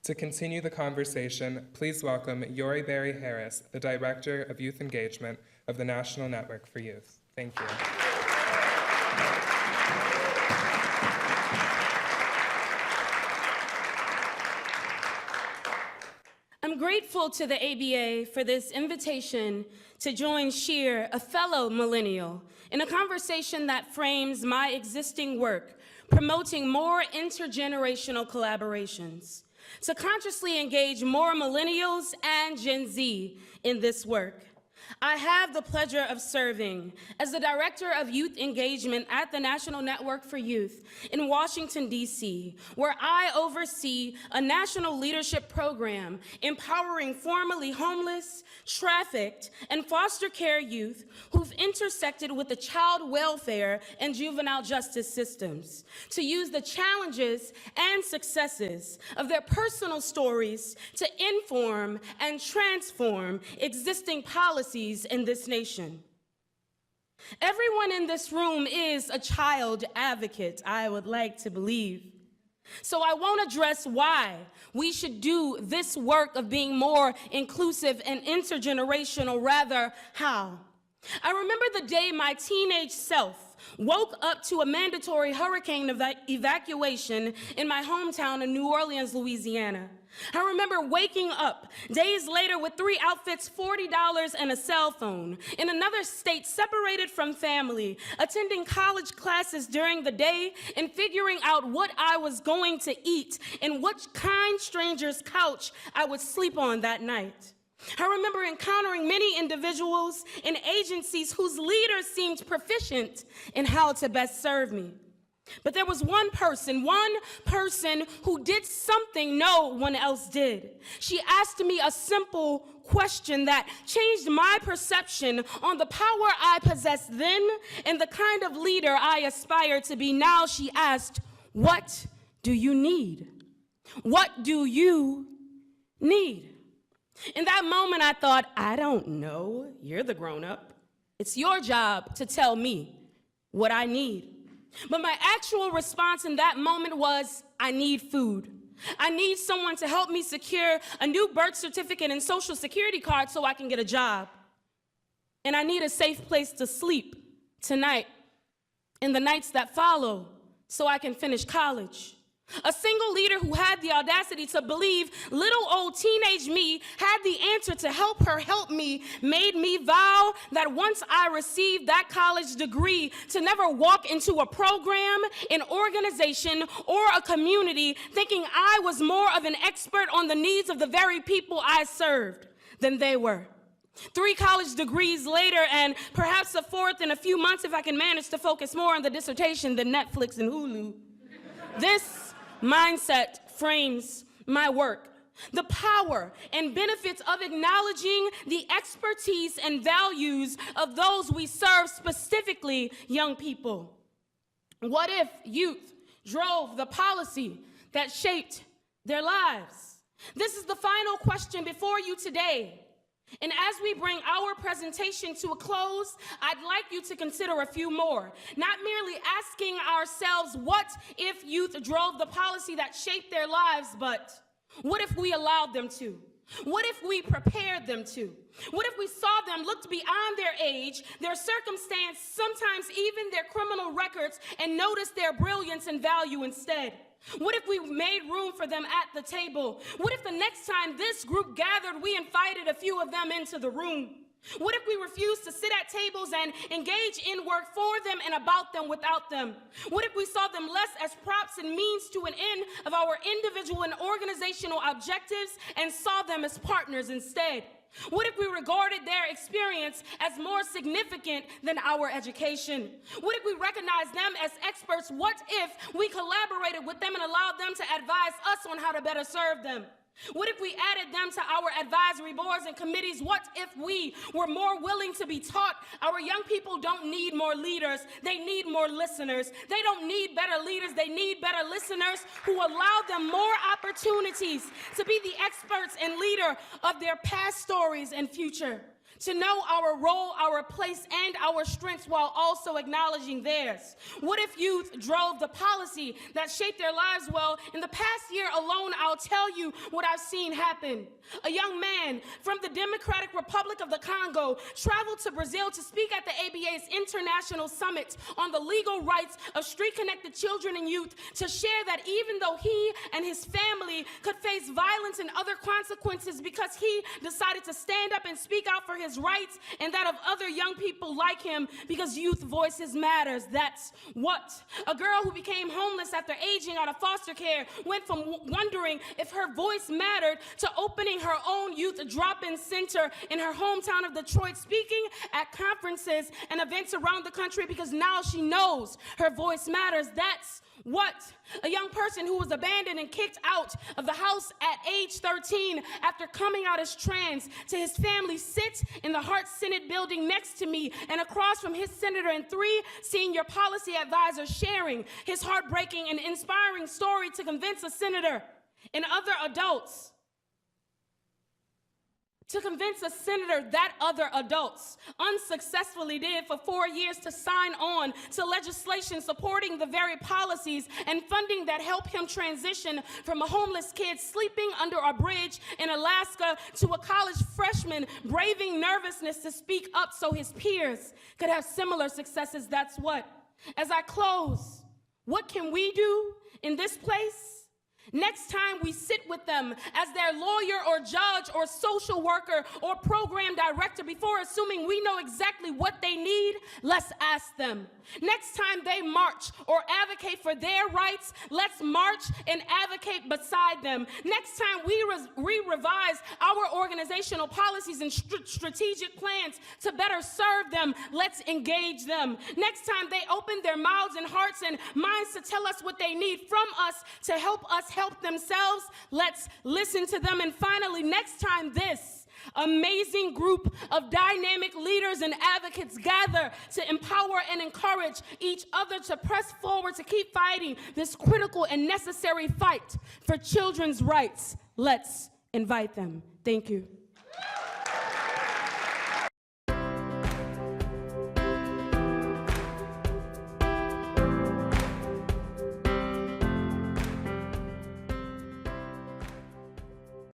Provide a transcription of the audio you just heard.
To continue the conversation, please welcome Yorri Berry-Harris, the Director of Youth Engagement of the National Network for Youth. Thank you. I'm grateful to the ABA for this invitation to join Sheer, a fellow millennial, in a conversation that frames my existing work, promoting more intergenerational collaborations, to consciously engage more millennials and Gen Z in this work. I have the pleasure of serving as the Director of Youth Engagement at the National Network for Youth in Washington, D.C., where I oversee a national leadership program empowering formerly homeless, trafficked, and foster care youth who've intersected with the child welfare and juvenile justice systems to use the challenges and successes of their personal stories to inform and transform existing policies in this nation. Everyone in this room is a child advocate, I would like to believe. So I won't address why we should do this work of being more inclusive and intergenerational, rather how. I remember the day my teenage self woke up to a mandatory hurricane evacuation in my hometown of New Orleans, Louisiana. I remember waking up days later with 3 outfits, $40, and a cell phone, in another state, separated from family, attending college classes during the day, and figuring out what I was going to eat and what kind stranger's couch I would sleep on that night. I remember encountering many individuals and agencies whose leaders seemed proficient in how to best serve me. But there was one person who did something no one else did. She asked me a simple question that changed my perception on the power I possessed then and the kind of leader I aspire to be now. She asked, "What do you need? What do you need?" In that moment, I thought, I don't know. You're the grown-up. It's your job to tell me what I need. But my actual response in that moment was, I need food. I need someone to help me secure a new birth certificate and social security card so I can get a job. And I need a safe place to sleep tonight and the nights that follow so I can finish college. A single leader who had the audacity to believe little old teenage me had the answer to help her help me made me vow that once I received that college degree to never walk into a program, an organization, or a community thinking I was more of an expert on the needs of the very people I served than they were. 3 college degrees later, and perhaps a 4th in a few months if I can manage to focus more on the dissertation than Netflix and Hulu. This mindset frames my work. The power and benefits of acknowledging the expertise and values of those we serve, specifically young people. What if youth drove the policy that shaped their lives? This is the final question before you today. And as we bring our presentation to a close, I'd like you to consider a few more. Not merely asking ourselves, what if youth drove the policy that shaped their lives, but what if we allowed them to? What if we prepared them to? What if we saw them looked beyond their age, their circumstance, sometimes even their criminal records, and noticed their brilliance and value instead? What if we made room for them at the table? What if the next time this group gathered, we invited a few of them into the room? What if we refused to sit at tables and engage in work for them and about them without them? What if we saw them less as props and means to an end of our individual and organizational objectives and saw them as partners instead? What if we regarded their experience as more significant than our education? What if we recognized them as experts? What if we collaborated with them and allowed them to advise us on how to better serve them? What if we added them to our advisory boards and committees? What if we were more willing to be taught? Our young people don't need more leaders. They need more listeners. They don't need better leaders. They need better listeners who allow them more opportunities to be the experts and leader of their past stories and future, to know our role, our place, and our strengths while also acknowledging theirs? What if youth drove the policy that shaped their lives? Well, in the past year alone, I'll tell you what I've seen happen. A young man from the Democratic Republic of the Congo traveled to Brazil to speak at the ABA's International Summit on the legal rights of street-connected children and youth, to share that even though he and his family could face violence and other consequences because he decided to stand up and speak out for his rights and that of other young people like him, because youth voices matters. That's what. A girl who became homeless after aging out of foster care went from wondering if her voice mattered to opening her own youth drop-in center in her hometown of Detroit, speaking at conferences and events around the country because now she knows her voice matters. That's what. A young person who was abandoned and kicked out of the house at age 13 after coming out as trans to his family sits in the Hart Senate building next to me and across from his senator and 3 senior policy advisors, sharing his heartbreaking and inspiring story to convince a senator and other adults that other adults unsuccessfully did for 4 years to sign on to legislation supporting the very policies and funding that help him transition from a homeless kid sleeping under a bridge in Alaska to a college freshman braving nervousness to speak up so his peers could have similar successes. That's what. As I close, what can we do in this place? Next time we sit with them as their lawyer or judge or social worker or program director, before assuming we know exactly what they need, let's ask them. Next time they march or advocate for their rights, let's march and advocate beside them. Next time we revise our organizational policies and strategic plans to better serve them, let's engage them. Next time they open their mouths and hearts and minds to tell us what they need from us to help us help themselves, let's listen to them. And finally, next time this amazing group of dynamic leaders and advocates gather to empower and encourage each other to press forward to keep fighting this critical and necessary fight for children's rights, let's invite them. Thank you.